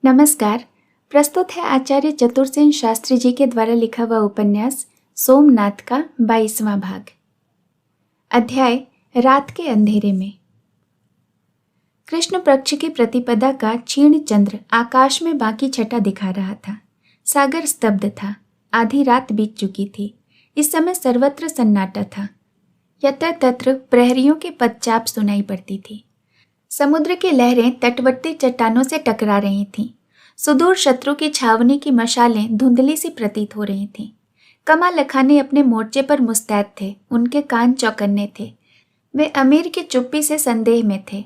नमस्कार। प्रस्तुत है आचार्य चतुरसेन शास्त्री जी के द्वारा लिखा हुआ उपन्यास सोमनाथ का 22वां भाग। अध्याय रात के अंधेरे में। कृष्ण पक्ष की प्रतिपदा का क्षीण चंद्र आकाश में बाकी छटा दिखा रहा था। सागर स्तब्ध था। आधी रात बीत चुकी थी। इस समय सर्वत्र सन्नाटा था। यत्र तत्र प्रहरियों की पदचाप सुनाई पड़ती थी। समुद्र की लहरें तटवर्ती चट्टानों से टकरा रही थीं। सुदूर शत्रु की छावनी की मशालें धुंधली सी प्रतीत हो रही थीं। कमाल लखानी अपने मोर्चे पर मुस्तैद थे। उनके कान चौकन्ने थे। वे अमीर की चुप्पी से संदेह में थे।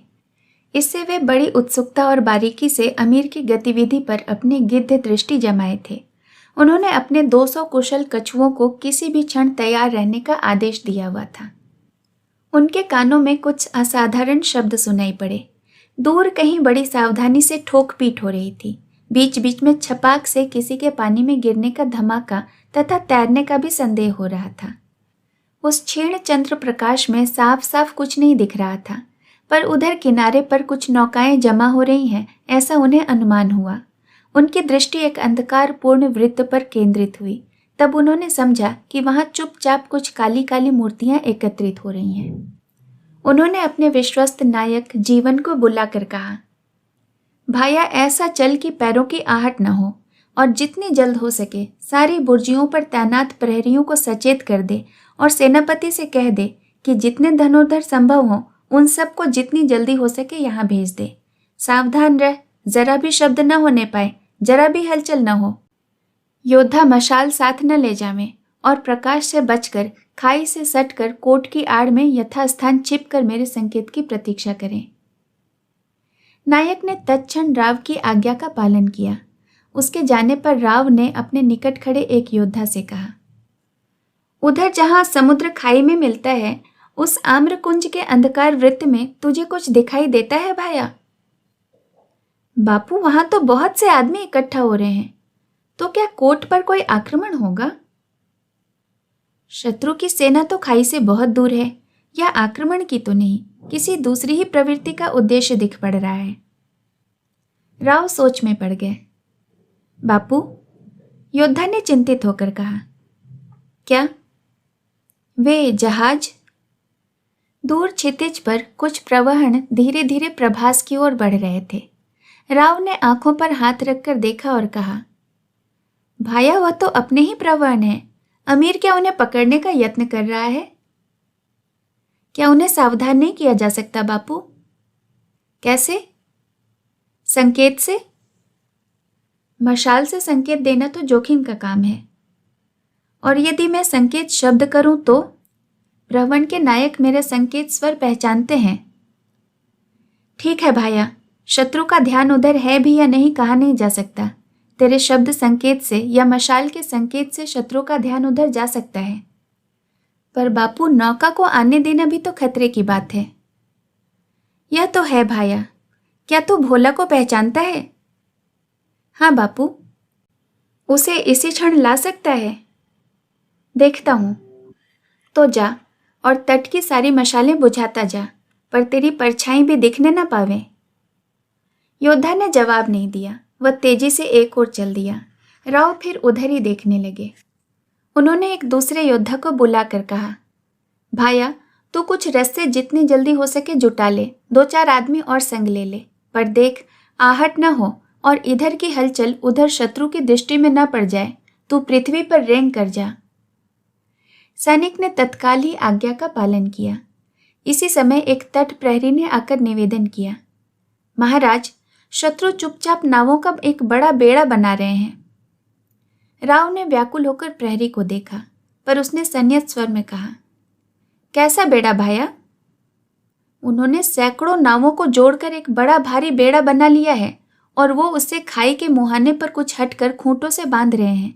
इससे वे बड़ी उत्सुकता और बारीकी से अमीर की गतिविधि पर अपनी गिद्ध दृष्टि जमाए थे। उन्होंने अपने 200 कुशल कछुओं को किसी भी क्षण तैयार रहने का आदेश दिया हुआ था। उनके कानों में कुछ असाधारण शब्द सुनाई पड़े। दूर कहीं बड़ी सावधानी से ठोक पीट हो रही थी। बीच बीच में छपाक से किसी के पानी में गिरने का धमाका तथा तैरने का भी संदेह हो रहा था। उस क्षीण चंद्र प्रकाश में साफ साफ कुछ नहीं दिख रहा था, पर उधर किनारे पर कुछ नौकाएं जमा हो रही हैं, ऐसा उन्हें अनुमान हुआ। उनकी दृष्टि एक अंधकारपूर्ण वृत्त पर केंद्रित हुई। तब उन्होंने समझा कि वहां चुपचाप कुछ काली काली मूर्तियां एकत्रित हो रही हैं। उन्होंने अपने विश्वस्त नायक जीवन को बुलाकर कहा, भाया ऐसा चल कि पैरों की आहट न हो, और जितनी जल्द हो सके सारी बुर्जियों पर तैनात प्रहरियों को सचेत कर दे और सेनापति से कह दे कि जितने धनुर्धर संभव हों उन सबको जितनी जल्दी हो सके यहाँ भेज दे। सावधान रह, जरा भी शब्द न होने पाए, जरा भी हलचल न हो। योद्धा मशाल साथ न ले जावें और प्रकाश से बचकर खाई से सटकर कोट की आड़ में यथास्थान छिपकर मेरे संकेत की प्रतीक्षा करें। नायक ने तत्क्षण राव की आज्ञा का पालन किया। उसके जाने पर राव ने अपने निकट खड़े एक योद्धा से कहा, उधर जहां समुद्र खाई में मिलता है उस आम्रकुंज के अंधकार वृत्त में तुझे कुछ दिखाई देता है भाया? बापू, वहां तो बहुत से आदमी इकट्ठा हो रहे हैं, तो क्या कोट पर कोई आक्रमण होगा? शत्रु की सेना तो खाई से बहुत दूर है। या आक्रमण की तो नहीं, किसी दूसरी ही प्रवृत्ति का उद्देश्य दिख पड़ रहा है। राव सोच में पड़ गए। बापू, योद्धा ने चिंतित होकर कहा, क्या? वे जहाज? दूर क्षितिज पर कुछ प्रवहन धीरे धीरे प्रभास की ओर बढ़ रहे थे। राव ने आंखों पर हाथ रखकर देखा और कहा, भाया, वह तो अपने ही प्रवहन है। अमीर क्या उन्हें पकड़ने का यत्न कर रहा है? क्या उन्हें सावधान नहीं किया जा सकता बापू? कैसे? संकेत से। मशाल से संकेत देना तो जोखिम का काम है, और यदि मैं संकेत शब्द करूं तो? प्रवहन के नायक मेरे संकेत स्वर पहचानते हैं। ठीक है भाया, शत्रु का ध्यान उधर है भी या नहीं कहा नहीं जा सकता। तेरे शब्द संकेत से या मशाल के संकेत से शत्रु का ध्यान उधर जा सकता है, पर बापू, नौका को आने देना भी तो खतरे की बात है। यह तो है भाया। क्या तू भोला को पहचानता है? हाँ बापू। उसे इसी क्षण ला सकता है? देखता हूं। तो जा और तट की सारी मशालें बुझाता जा, पर तेरी परछाई भी दिखने ना पावे। योद्धा ने जवाब नहीं दिया। वह तेजी से एक ओर चल दिया। राव फिर उधर ही देखने लगे। उन्होंने एक दूसरे योद्धा को बुलाकर कहा, भाया, तू कुछ रस्से जितनी जल्दी हो सके जुटा ले। 2-4 आदमी और संग ले ले, पर देख आहट न हो और इधर की हलचल उधर शत्रु की दृष्टि में न पड़ जाए। तू पृथ्वी पर रेंग कर जा। सैनिक ने तत्काल ही आज्ञा का पालन किया। इसी समय एक तट प्रहरी ने आकर निवेदन किया, महाराज, शत्रु चुपचाप नावों का एक बड़ा बेड़ा बना रहे हैं। राव ने व्याकुल होकर प्रहरी को देखा, पर उसने संयत स्वर में कहा, कैसा बेड़ा भाया? उन्होंने सैकड़ों नावों को जोड़कर एक बड़ा भारी बेड़ा बना लिया है, और वो उससे खाई के मुहाने पर कुछ हटकर खूंटों से बांध रहे हैं।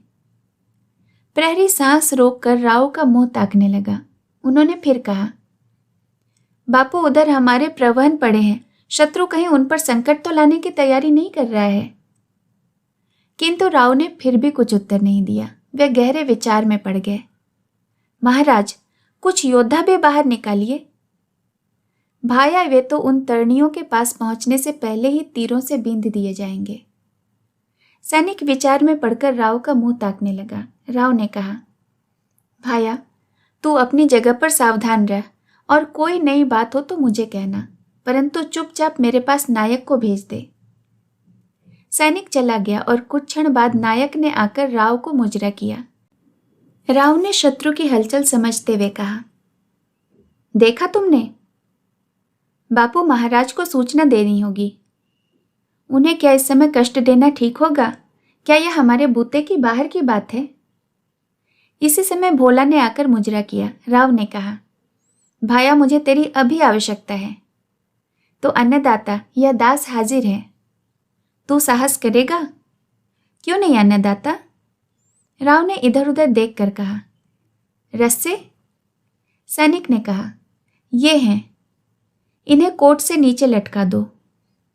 प्रहरी सांस रोककर राव का मुंह ताकने लगा। उन्होंने फिर कहा, बापू, उधर हमारे प्रवहन पड़े हैं। शत्रु कहीं उन पर संकट तो लाने की तैयारी नहीं कर रहा है। किंतु राव ने फिर भी कुछ उत्तर नहीं दिया। वे गहरे विचार में पड़ गए। महाराज, कुछ योद्धा भी बाहर निकालिए। भाया, वे तो उन तरणियों के पास पहुंचने से पहले ही तीरों से बींध दिए जाएंगे। सैनिक विचार में पड़कर राव का मुंह ताकने लगा। राव ने कहा, भाया, तू अपनी जगह पर सावधान रह और कोई नई बात हो तो मुझे कहना, परंतु चुपचाप मेरे पास नायक को भेज दे। सैनिक चला गया और कुछ क्षण बाद नायक ने आकर राव को मुजरा किया। राव ने शत्रु की हलचल समझते हुए कहा, देखा तुमने? बापू, महाराज को सूचना देनी होगी। उन्हें क्या इस समय कष्ट देना ठीक होगा? क्या यह हमारे बूते की बाहर की बात है? इसी समय भोला ने आकर मुजरा किया। राव ने कहा, भाया, मुझे तेरी अभी आवश्यकता है। तो अन्नदाता, यह दास हाजिर है, तू साहस करेगा? क्यों नहीं अन्नदाता? राव ने इधर उधर देख कर कहा। रस्से? सैनिक ने कहा, ये हैं, इन्हें कोट से नीचे लटका दो।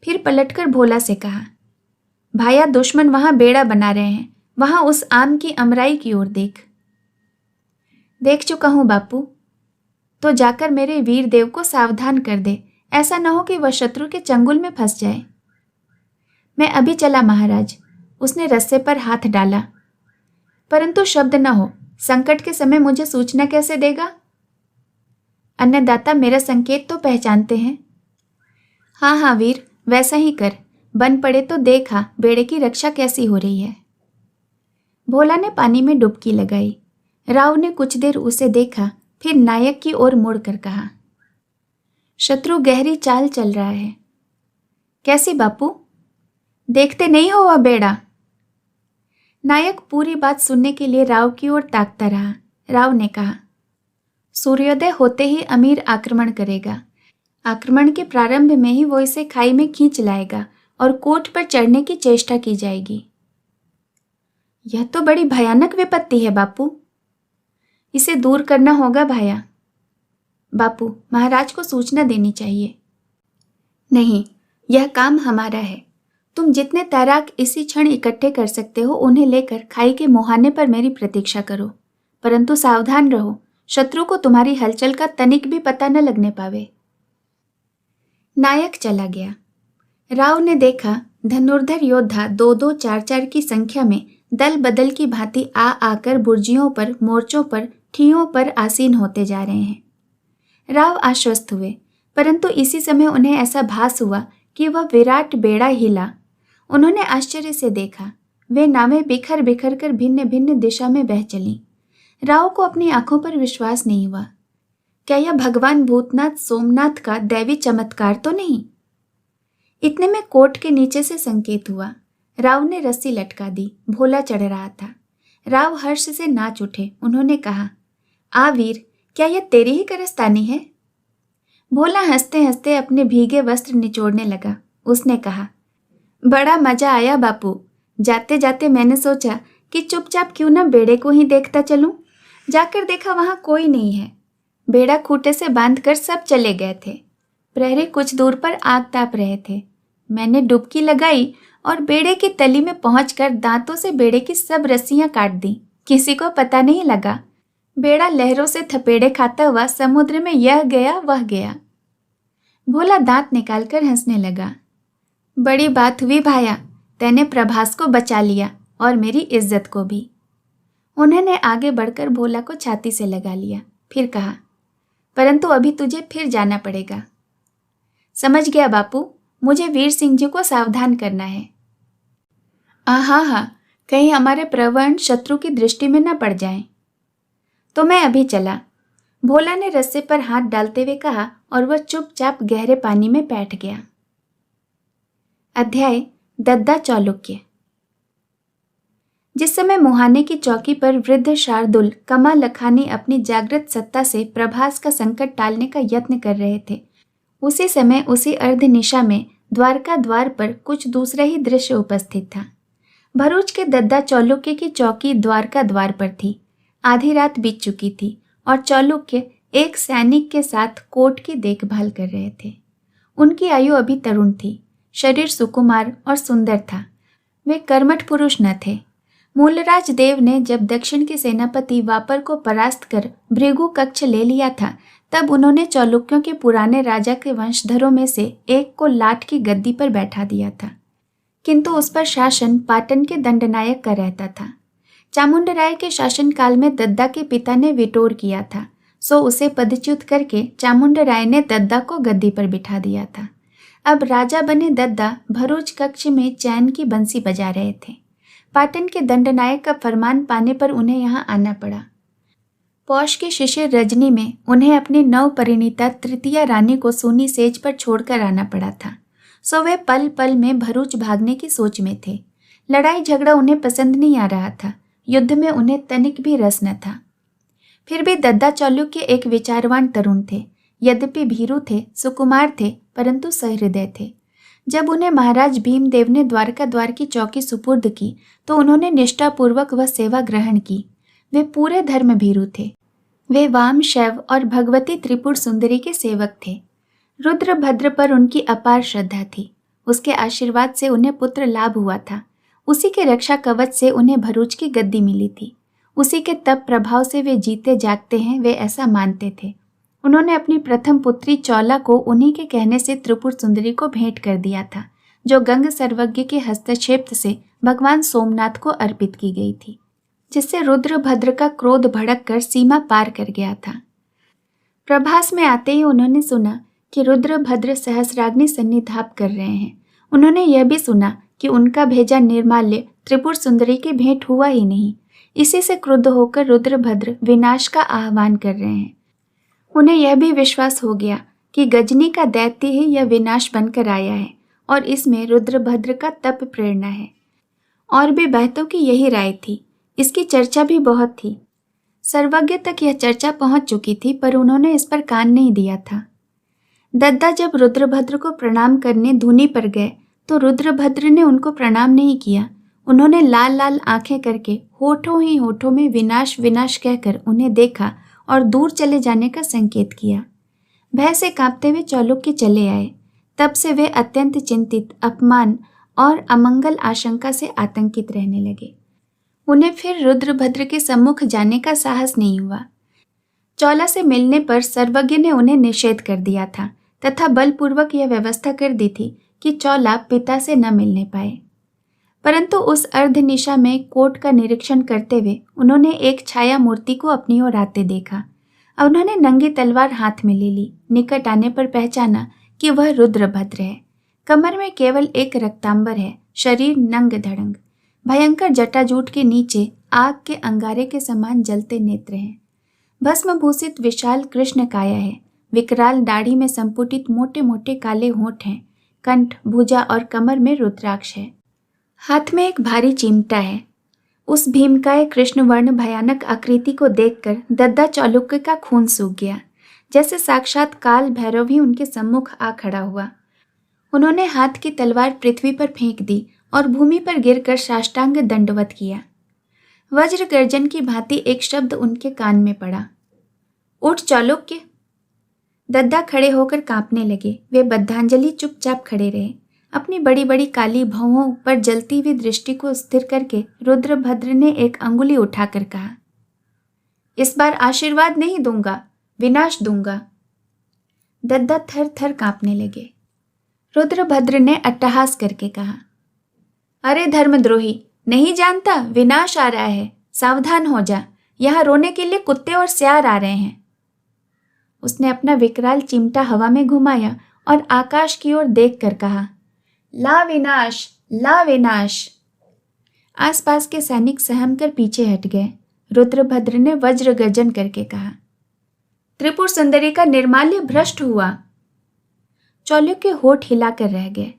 फिर पलटकर भोला से कहा, भाया, दुश्मन वहां बेड़ा बना रहे हैं, वहां उस आम की अमराई की ओर देख। देख चुका हूं बापू। तो जाकर मेरे वीर देव को सावधान कर दे, ऐसा न हो कि वह शत्रु के चंगुल में फंस जाए। मैं अभी चला महाराज। उसने रस्से पर हाथ डाला। परंतु शब्द न हो, संकट के समय मुझे सूचना कैसे देगा? अन्नदाता, मेरा संकेत तो पहचानते हैं। हाँ हाँ वीर, वैसा ही कर। बन पड़े तो देखा बेड़े की रक्षा कैसी हो रही है। भोला ने पानी में डुबकी लगाई। राव ने कुछ देर उसे देखा, फिर नायक की ओर मुड़कर कहा, शत्रु गहरी चाल चल रहा है। कैसी बापू? देखते नहीं हो वह बेड़ा? नायक पूरी बात सुनने के लिए राव की ओर ताकता रहा। राव ने कहा, सूर्योदय होते ही अमीर आक्रमण करेगा। आक्रमण के प्रारंभ में ही वो इसे खाई में खींच लाएगा और कोट पर चढ़ने की चेष्टा की जाएगी। यह तो बड़ी भयानक विपत्ति है बापू। इसे दूर करना होगा भाया। बापू, महाराज को सूचना देनी चाहिए। नहीं, यह काम हमारा है। तुम जितने तैराक इसी क्षण इकट्ठे कर सकते हो उन्हें लेकर खाई के मुहाने पर मेरी प्रतीक्षा करो, परंतु सावधान रहो, शत्रु को तुम्हारी हलचल का तनिक भी पता न लगने पावे। नायक चला गया। राव ने देखा धनुर्धर योद्धा 2-2, 4-4 की संख्या में दल बदल की भांति आ आकर बुर्जियों पर, मोर्चों पर, ठियों पर आसीन होते जा रहे हैं। राव आश्वस्त हुए, परंतु इसी समय उन्हें ऐसा भास हुआ कि वह विराट बेड़ा हिला। उन्होंने आश्चर्य से देखा, वे नावें बिखर बिखर कर भिन्न भिन्न दिशा में बह चलीं। राव को अपनी आंखों पर विश्वास नहीं हुआ। क्या यह भगवान भूतनाथ सोमनाथ का दैवी चमत्कार तो नहीं? इतने में कोट के नीचे से संकेत हुआ। राव ने रस्सी लटका दी। भोला चढ़ रहा था। राव हर्ष से नाच उठे। उन्होंने कहा, आ वीर, क्या यह तेरी ही करस्तानी है? भोला हंसते हंसते अपने भीगे वस्त्र निचोड़ने लगा। उसने कहा, बड़ा मजा आया बापू। जाते जाते मैंने सोचा कि चुपचाप क्यों न बेड़े को ही देखता चलूं। जाकर देखा वहां कोई नहीं है। बेड़ा खूंटे से बांधकर सब चले गए थे। प्रहरी कुछ दूर पर आग ताप रहे थे। मैंने डुबकी लगाई और बेड़े की तली में पहुंचकर दांतों से बेड़े की सब रस्सियां काट दी। किसी को पता नहीं लगा। बेड़ा लहरों से थपेड़े खाता हुआ समुद्र में यह गया वह गया। भोला दांत निकालकर हंसने लगा। बड़ी बात हुई भाया, तैने प्रभास को बचा लिया और मेरी इज्जत को भी। उन्होंने आगे बढ़कर भोला को छाती से लगा लिया। फिर कहा, परंतु अभी तुझे फिर जाना पड़ेगा। समझ गया बापू, मुझे वीर सिंह जी को सावधान करना है। हाँ, कहीं हमारे प्रवण शत्रु की दृष्टि में न पड़ जाएं। तो मैं अभी चला। भोला ने रस्से पर हाथ डालते हुए कहा और वह चुपचाप गहरे पानी में बैठ गया। अध्याय दद्दा चालुक्य। जिस समय मुहाने की चौकी पर वृद्ध शार्दुल कमा लखानी अपनी जागृत सत्ता से प्रभास का संकट टालने का यत्न कर रहे थे, उसी समय उसी अर्धनिशा में द्वारका द्वार पर कुछ दूसरा ही दृश्य उपस्थित था। भरूच के दद्दा चालुक्य की चौकी द्वारका द्वार पर थी। आधी रात बीत चुकी थी और चालुक्य एक सैनिक के साथ कोट की देखभाल कर रहे थे। उनकी आयु अभी तरुण थी। शरीर सुकुमार और सुंदर था। वे कर्मठ पुरुष न थे। मूलराज देव ने जब दक्षिण के सेनापति वापर को परास्त कर भृगु कक्ष ले लिया था, तब उन्होंने चालुक्यों के पुराने राजा के वंशधरों में से एक को लाट की गद्दी पर बैठा दिया था। किंतु उस पर शासन पाटन के दंडनायक का रहता था। चामुंडराय के शासनकाल में दद्दा के पिता ने विटोर किया था, सो उसे पदच्युत करके चामुंडराय ने दद्दा को गद्दी पर बिठा दिया था। अब राजा बने दद्दा भरूच कक्ष में चैन की बंसी बजा रहे थे। पाटन के दंडनायक का फरमान पाने पर उन्हें यहाँ आना पड़ा। पौष के शिशिर रजनी में उन्हें अपनी नवपरिणीता तृतीया रानी को सूनी सेज पर छोड़कर आना पड़ा था। सो वे पल पल में भरूच भागने की सोच में थे। लड़ाई झगड़ा उन्हें पसंद नहीं आ रहा था। युद्ध में उन्हें तनिक भी रस न था। फिर भी दद्दा चालुक्य एक विचारवान तरुण थे। यद्यपि भीरू थे, सुकुमार थे, परंतु सहृदय थे। जब उन्हें महाराज भीमदेव ने द्वारका द्वार की चौकी सुपुर्द की तो उन्होंने निष्ठापूर्वक वह सेवा ग्रहण की। वे पूरे धर्म भीरू थे। वे वाम, शैव और भगवती त्रिपुर सुंदरी के सेवक थे। रुद्रभद्र पर उनकी अपार श्रद्धा थी। उसके आशीर्वाद से उन्हें पुत्र लाभ हुआ था। उसी के रक्षा कवच से उन्हें भरूच की गद्दी मिली थी। उसी के तप प्रभाव से वे जीते जागते हैं, वे ऐसा मानते थे। उन्होंने अपनी प्रथम पुत्री चौला को उन्हीं के कहने से त्रिपुर सुंदरी को भेंट कर दिया था, जो गंग सर्वज्ञ के हस्तक्षेप से भगवान सोमनाथ को अर्पित की गई थी, जिससे रुद्रभद्र का क्रोध भड़क कर सीमा पार कर गया था। प्रभास में आते ही उन्होंने सुना कि रुद्रभद्र सहस्राग्नि सन्निधाप कर रहे हैं। उन्होंने यह भी सुना कि उनका भेजा निर्माल्य त्रिपुर सुंदरी की भेंट हुआ ही नहीं। इसी से क्रुद्ध होकर रुद्रभद्र विनाश का आह्वान कर रहे हैं। उन्हें यह भी विश्वास हो गया कि गजनी का दैत्य ही यह विनाश बनकर आया है और इसमें रुद्रभद्र का तप प्रेरणा है। और भी बहतों की यही राय थी। इसकी चर्चा भी बहुत थी। सर्वज्ञ तक यह चर्चा पहुंच चुकी थी, पर उन्होंने इस पर कान नहीं दिया था। दद्दा जब रुद्रभद्र को प्रणाम करने धूनी पर गए तो रुद्रभद्र ने उनको प्रणाम नहीं किया। उन्होंने लाल लाल आंखें करके होठों ही होठों में विनाश विनाश कहकर उन्हें देखा और दूर चले जाने का संकेत किया। भय से कांपते हुए चालुक्य चले आए। तब से वे अत्यंत चिंतित, अपमान और अमंगल आशंका से आतंकित रहने लगे। उन्हें फिर रुद्रभद्र के सम्मुख जाने का साहस नहीं हुआ। चौला से मिलने पर सर्वज्ञ ने उन्हें निषेध कर दिया था तथा बलपूर्वक यह व्यवस्था कर दी थी कि चौला पिता से न मिलने पाए। परंतु उस अर्धनिशा में कोट का निरीक्षण करते हुए उन्होंने एक छाया मूर्ति को अपनी ओर आते देखा। अब उन्होंने नंगी तलवार हाथ में ले ली। निकट आने पर पहचाना कि वह रुद्रभद्र है। कमर में केवल एक रक्तांबर है, शरीर नंग धड़ंग। भयंकर जटाजूट के नीचे आग के अंगारे के समान जलते नेत्र हैं। भस्मभूषित विशाल कृष्ण काया है। विकराल दाढ़ी में संपुटित मोटे मोटे काले होंठ हैं। कंठ, भुजा और कमर में रुद्राक्ष है। हाथ में एक भारी चिमटा है। उस भीमकाय कृष्णवर्ण भयानक आकृति को देखकर दद्दा चालुक्य का खून सूख गया, जैसे साक्षात काल भैरव ही उनके सम्मुख आ खड़ा हुआ। उन्होंने हाथ की तलवार पृथ्वी पर फेंक दी और भूमि पर गिरकर साष्टांग दंडवत किया। वज्र गर्जन की भांति एक शब्द उनके कान में पड़ा, उठ चालुक्य। दद्दा खड़े होकर कांपने लगे। वे बद्धांजलि चुपचाप खड़े रहे। अपनी बड़ी बड़ी काली भौहों पर जलती हुई दृष्टि को स्थिर करके रुद्रभद्र ने एक अंगुली उठाकर कहा, इस बार आशीर्वाद नहीं दूंगा, विनाश दूंगा। दद्दा थर थर कांपने लगे। रुद्रभद्र ने अट्टहास करके कहा, अरे धर्मद्रोही, नहीं जानता विनाश आ रहा है, सावधान हो जा। यहां रोने के लिए कुत्ते और सियार आ रहे हैं। उसने अपना विकराल चिमटा हवा में घुमाया और आकाश की ओर देखकर कहा, ला विनाश, ला विनाश। आसपास के सैनिक सहम कर पीछे हट गए। रुद्रभद्र ने वज्र गर्जन करके कहा, त्रिपुर सुंदरी का निर्माल्य भ्रष्ट हुआ। चालुक्य होठ हिलाकर रह गए।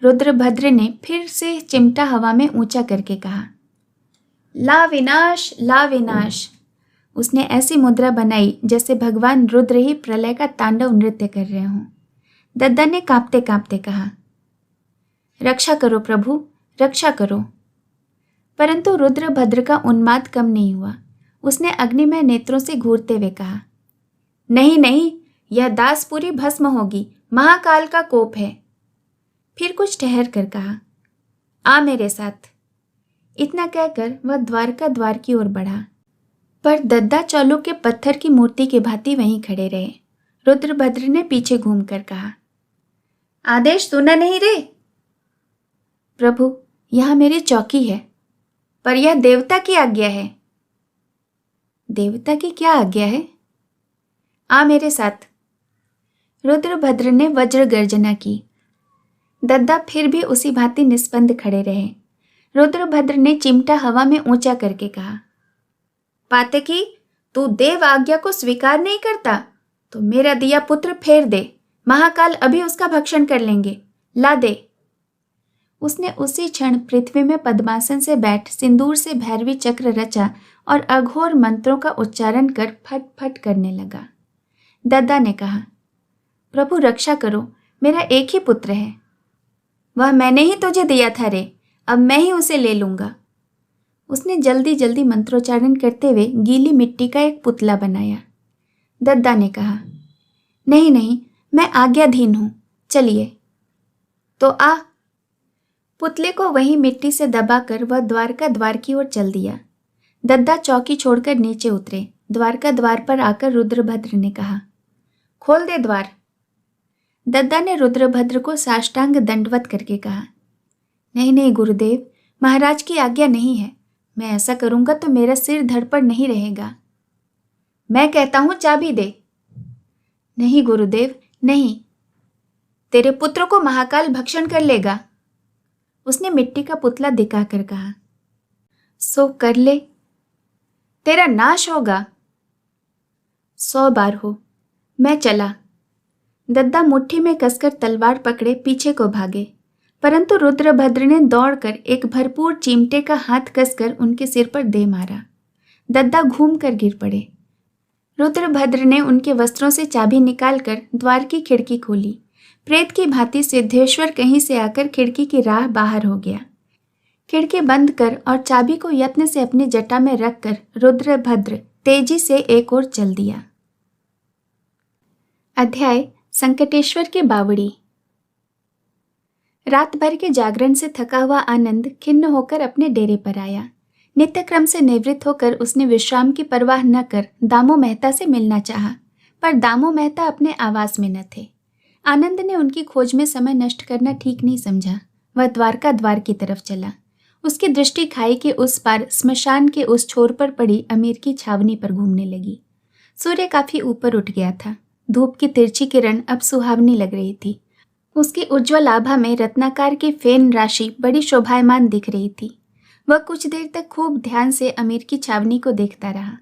रुद्रभद्र ने फिर से चिमटा हवा में ऊंचा करके कहा, ला विनाश, ला विनाश। उसने ऐसी मुद्रा बनाई जैसे भगवान रुद्र ही प्रलय का तांडव नृत्य कर रहे हों। दद्दा ने कांपते कांपते कहा, रक्षा करो प्रभु, रक्षा करो। परंतु रुद्रभद्र का उन्माद कम नहीं हुआ। उसने अग्निमय नेत्रों से घूरते हुए कहा, नहीं नहीं, यह दास पूरी भस्म होगी, महाकाल का कोप है। फिर कुछ ठहर कर कहा, आ मेरे साथ। इतना कहकर वह द्वारका द्वार की ओर बढ़ा, पर दद्दा चालुक्य पत्थर की मूर्ति के भांति वहीं खड़े रहे। रुद्रभद्र ने पीछे घूमकर कहा, आदेश सुना नहीं रे। प्रभु, यहाँ मेरी चौकी है, पर यह देवता की आज्ञा है। देवता की क्या आज्ञा है? आ मेरे साथ। रुद्रभद्र ने वज्र गर्जना की। दद्दा फिर भी उसी भांति निस्पंद खड़े रहे। रुद्रभद्र ने चिमटा हवा में ऊंचा करके कहा, पातकी, तू देव आज्ञा को स्वीकार नहीं करता तो मेरा दिया पुत्र फेर दे। महाकाल अभी उसका भक्षण कर लेंगे। ला दे। उसने उसी क्षण पृथ्वी में पद्मासन से बैठ सिंदूर से भैरवी चक्र रचा और अघोर मंत्रों का उच्चारण कर फट फट करने लगा। दद्दा ने कहा, प्रभु रक्षा करो, मेरा एक ही पुत्र है। वह मैंने ही तुझे दिया था रे, अब मैं ही उसे ले लूंगा। उसने जल्दी जल्दी मंत्रोच्चारण करते हुए गीली मिट्टी का एक पुतला बनाया। दद्दा ने कहा, नहीं नहीं, मैं आज्ञाधीन हूं, चलिए। तो आ। पुतले को वही मिट्टी से दबाकर वह द्वारका द्वार की ओर चल दिया। दद्दा चौकी छोड़कर नीचे उतरे। द्वारका द्वार पर आकर रुद्रभद्र ने कहा, खोल दे द्वार। दद्दा ने रुद्रभद्र को साष्टांग दंडवत करके कहा, नहीं नहीं गुरुदेव, महाराज की आज्ञा नहीं है। मैं ऐसा करूंगा तो मेरा सिर धड़ पर नहीं रहेगा। मैं कहता हूं चाबी दे। नहीं गुरुदेव, नहीं। तेरे पुत्र को महाकाल भक्षण कर लेगा। उसने मिट्टी का पुतला दिखाकर कहा, सो कर ले, तेरा नाश होगा। 100 बार हो। मैं चला। दद्दा मुट्ठी में कसकर तलवार पकड़े पीछे को भागे, परंतु रुद्रभद्र ने दौड़कर एक भरपूर चिमटे का हाथ कसकर उनके सिर पर दे मारा। दद्दा घूमकर गिर पड़े। रुद्रभद्र ने उनके वस्त्रों से चाबी निकालकर द्वार की खिड़की खोली। प्रेत की भांति सिद्धेश्वर कहीं से आकर खिड़की की राह बाहर हो गया। खिड़की बंद कर और चाबी को यत्न से अपनी जटा में रखकर रुद्रभद्र तेजी से एक ओर चल दिया। अध्याय संकटेश्वर की बावड़ी। रात भर के जागरण से थका हुआ आनंद खिन्न होकर अपने डेरे पर आया। नित्य क्रम से निवृत्त होकर उसने विश्राम की परवाह न कर दामू मेहता से मिलना चाहा, पर दामू मेहता अपने आवास में न थे। आनंद ने उनकी खोज में समय नष्ट करना ठीक नहीं समझा। वह द्वारका द्वार की तरफ चला। उसकी दृष्टि खाई के उस पार स्मशान के उस छोर पर पड़ी अमीर की छावनी पर घूमने लगी। सूर्य काफी ऊपर उठ गया था। धूप की तिरछी किरण अब सुहावनी लग रही थी। उसकी उज्ज्वल आभा में रत्नाकार की फेन राशि बड़ी शोभायमान दिख रही थी। वह कुछ देर तक खूब ध्यान से अमीर की छावनी को देखता रहा।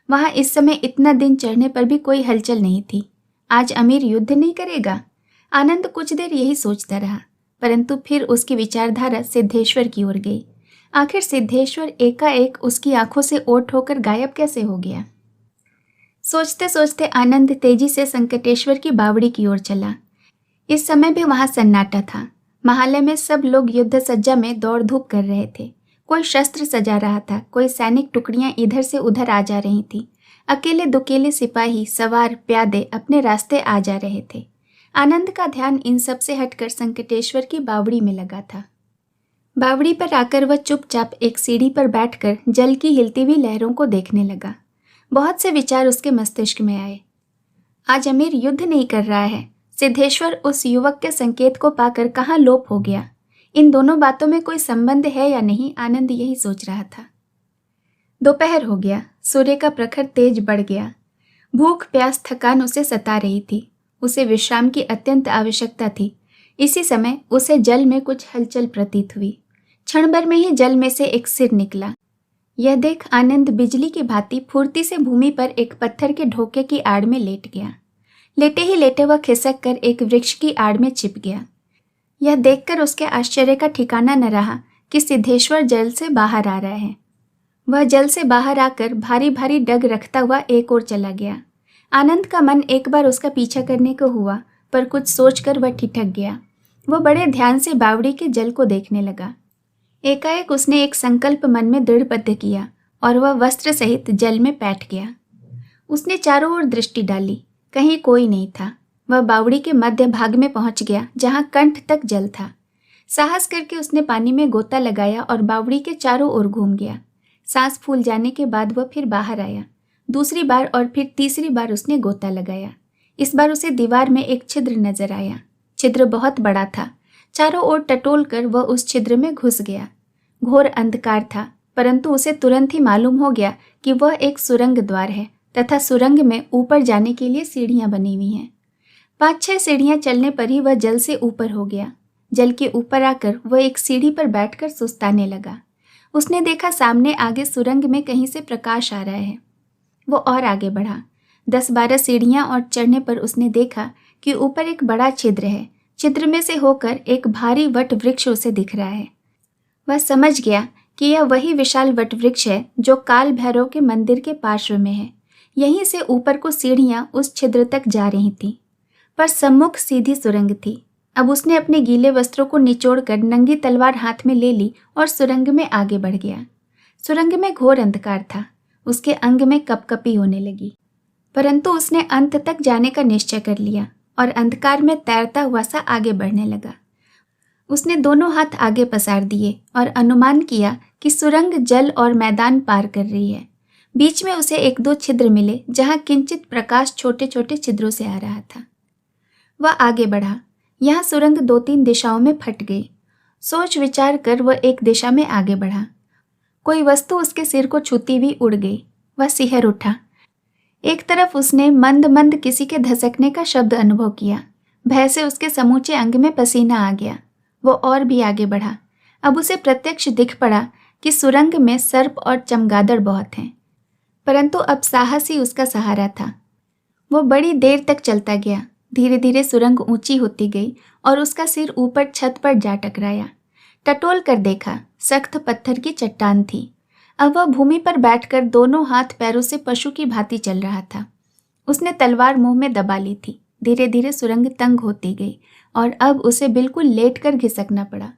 वहां इस समय इतना दिन चढ़ने पर भी कोई हलचल नहीं थी। आज अमीर युद्ध नहीं करेगा? आनंद कुछ देर यही सोचता रहा, परंतु फिर उसकी विचारधारा सिद्धेश्वर की ओर गई। आखिर सिद्धेश्वर एकाएक उसकी आंखों से ओट होकर गायब कैसे हो गया? सोचते सोचते आनंद तेजी से संकटेश्वर की बावड़ी की ओर चला। इस समय भी वहां सन्नाटा था। महालय में सब लोग युद्ध सज्जा में दौड़ धूप कर रहे थे। कोई शस्त्र सजा रहा था, कोई सैनिक टुकड़ियां इधर से उधर आ जा रही थी। अकेले दुकेले सिपाही, सवार, प्यादे अपने रास्ते आ जा रहे थे। आनंद का ध्यान इन सब से हटकर संकटेश्वर की बावड़ी में लगा था। बावड़ी पर आकर वह चुपचाप एक सीढ़ी पर बैठकर जल की हिलती हुई लहरों को देखने लगा। बहुत से विचार उसके मस्तिष्क में आए। आज अमीर युद्ध नहीं कर रहा है। सिद्धेश्वर उस युवक के संकेत को पाकर कहाँ लोप हो गया? इन दोनों बातों में कोई संबंध है या नहीं, आनंद यही सोच रहा था। दोपहर हो गया। सूर्य का प्रखर तेज बढ़ गया। भूख प्यास थकान उसे सता रही थी। उसे विश्राम की अत्यंत आवश्यकता थी। इसी समय उसे जल में कुछ हलचल प्रतीत हुई। क्षण भर में ही जल में से एक सिर निकला। यह देख आनंद बिजली की भांति फुर्ती से भूमि पर एक पत्थर के ढोके की आड़ में लेट गया। लेटे ही लेटे वह खिसक कर एक वृक्ष की आड़ में छिप गया। यह देखकर उसके आश्चर्य का ठिकाना न रहा कि सिद्धेश्वर जल से बाहर आ रहा है। वह जल से बाहर आकर भारी भारी डग रखता हुआ एक ओर चला गया। आनंद का मन एक बार उसका पीछा करने को हुआ, पर कुछ सोचकर वह ठिठक गया। वह बड़े ध्यान से बावड़ी के जल को देखने लगा। एकाएक उसने एक संकल्प मन में दृढ़बद्ध किया और वह वस्त्र सहित जल में बैठ गया। उसने चारों ओर दृष्टि डाली, कहीं कोई नहीं था। वह बावड़ी के मध्य भाग में पहुंच गया, जहां कंठ तक जल था। साहस करके उसने पानी में गोता लगाया और बावड़ी के चारों ओर घूम गया। सांस फूल जाने के बाद वह फिर बाहर आया। दूसरी बार और फिर तीसरी बार उसने गोता लगाया। इस बार उसे दीवार में एक छिद्र नजर आया। छिद्र बहुत बड़ा था। चारों ओर टटोल कर वह उस छिद्र में घुस गया। घोर अंधकार था, परंतु उसे तुरंत ही मालूम हो गया कि वह एक सुरंग द्वार है तथा सुरंग में ऊपर जाने के लिए सीढ़ियां बनी हुई हैं। 5-6 सीढ़ियां चलने पर ही वह जल से ऊपर हो गया। जल के ऊपर आकर वह एक सीढ़ी पर बैठकर सुस्ताने लगा। उसने देखा सामने आगे सुरंग में कहीं से प्रकाश आ रहा है। वो और आगे बढ़ा। 10-12 सीढ़ियां और चढ़ने पर उसने देखा कि ऊपर एक बड़ा छिद्र है। छिद्र में से होकर एक भारी वट वृक्ष उसे दिख रहा है। वह समझ गया कि यह वही विशाल वट वृक्ष है जो काल भैरव के मंदिर के पार्श्व में है। यहीं से ऊपर को सीढ़ियां उस छिद्र तक जा रही थीं, पर सम्मुख सीधी सुरंग थी। अब उसने अपने गीले वस्त्रों को निचोड़कर नंगी तलवार हाथ में ले ली और सुरंग में आगे बढ़ गया। सुरंग में घोर अंधकार था। उसके अंग में कपकपी होने लगी, परंतु उसने अंत तक जाने का निश्चय कर लिया और अंधकार में तैरता हुआ सा आगे बढ़ने लगा। उसने दोनों हाथ आगे पसार दिए और अनुमान किया कि सुरंग जल और मैदान पार कर रही है। बीच में उसे 1-2 छिद्र मिले जहां किंचित प्रकाश छोटे छोटे छिद्रों से आ रहा था। वह आगे बढ़ा। यहाँ सुरंग 2-3 दिशाओं में फट गई। सोच विचार कर वह एक दिशा में आगे बढ़ा। कोई वस्तु उसके सिर को छूती हुई उड़ गई। वह सिहर उठा। एक तरफ उसने मंद मंद किसी के धसकने का शब्द अनुभव किया। भय से उसके समूचे अंग में पसीना आ गया। वो और भी आगे बढ़ा। अब उसे प्रत्यक्ष दिख पड़ा कि सुरंग में सर्प और चमगादड़ बहुत हैं, परंतु अब साहस ही उसका सहारा था। वो बड़ी देर तक चलता गया। धीरे धीरे सुरंग ऊंची होती गई और उसका सिर ऊपर छत पर जा टकराया। टटोल कर देखा, सख्त पत्थर की चट्टान थी। अब वह भूमि पर बैठकर दोनों हाथ पैरों से पशु की भांति चल रहा था। उसने तलवार मुंह में दबा ली थी। धीरे धीरे सुरंग तंग होती गई और अब उसे बिल्कुल लेटकर घिसकना पड़ा।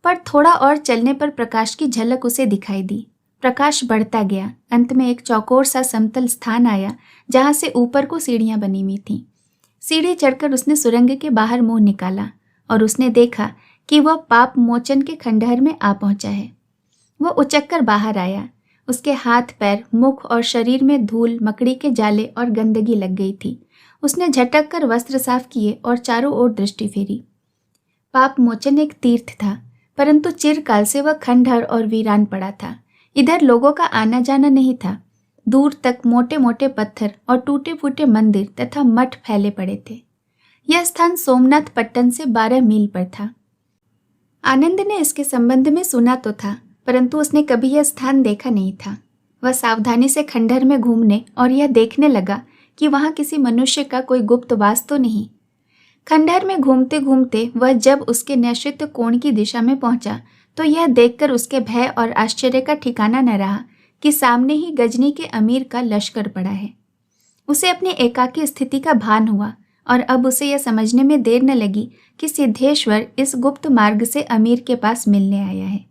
पर थोड़ा और चलने पर प्रकाश की झलक उसे दिखाई दी। प्रकाश बढ़ता गया। अंत में एक चौकोर सा समतल स्थान आया जहां से ऊपर को सीढ़ियां बनी हुई थीं। सीढ़ी चढ़कर उसने सुरंग के बाहर मुंह निकाला और उसने देखा कि वह पाप मोचन के खंडहर में आ पहुंचा है। वह उचककर बाहर आया। उसके हाथ पैर, मुख और शरीर में धूल, मकड़ी के जाले और गंदगी लग गई थी। उसने झटक कर वस्त्र साफ किए और चारों ओर दृष्टि फेरी। पाप मोचन एक तीर्थ था, परंतु चिरकाल से वह खंडहर और वीरान पड़ा था। इधर लोगों का आना जाना नहीं था। दूर तक मोटे मोटे पत्थर और टूटे फूटे मंदिर तथा मठ फैले पड़े थे। यह स्थान सोमनाथ पट्टन से 12 मील पर था। आनंद ने इसके संबंध में सुना तो था, परंतु उसने कभी यह स्थान देखा नहीं था। वह सावधानी से खंडहर में घूमने और यह देखने लगा कि वहां किसी मनुष्य का कोई गुप्त वास तो नहीं। खंडहर में घूमते घूमते वह जब उसके निश्चित कोण की दिशा में पहुंचा तो यह देखकर उसके भय और आश्चर्य का ठिकाना न रहा कि सामने ही गजनी के अमीर का लश्कर पड़ा है। उसे अपनी एकाकी स्थिति का भान हुआ और अब उसे यह समझने में देर न लगी कि सिद्धेश्वर इस गुप्त मार्ग से अमीर के पास मिलने आया है।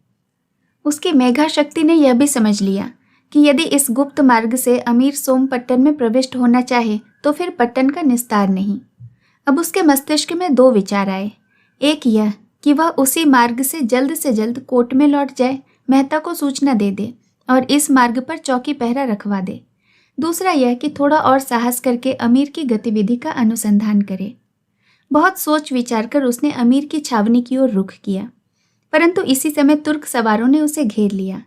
उसकी मेघा शक्ति ने यह भी समझ लिया कि यदि इस गुप्त मार्ग से अमीर सोमपट्टन में प्रविष्ट होना चाहे तो फिर पट्टन का निस्तार नहीं। अब उसके मस्तिष्क में 2 विचार आए। एक यह कि वह उसी मार्ग से जल्द कोट में लौट जाए, मेहता को सूचना दे दे और इस मार्ग पर चौकी पहरा रखवा दे। दूसरा यह कि थोड़ा और साहस करके अमीर की गतिविधि का अनुसंधान करे। बहुत सोच विचार कर उसने अमीर की छावनी की ओर रुख किया, परंतु इसी समय तुर्क सवारों ने उसे घेर लिया।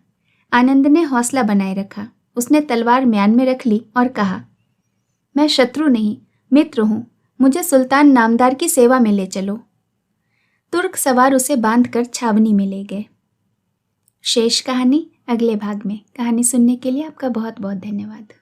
आनंद ने हौसला बनाए रखा। उसने तलवार म्यान में रख ली और कहा, मैं शत्रु नहीं, मित्र हूं। मुझे सुल्तान नामदार की सेवा में ले चलो। तुर्क सवार उसे बांधकर छावनी में ले गए। शेष कहानी अगले भाग में। कहानी सुनने के लिए आपका बहुत बहुत धन्यवाद।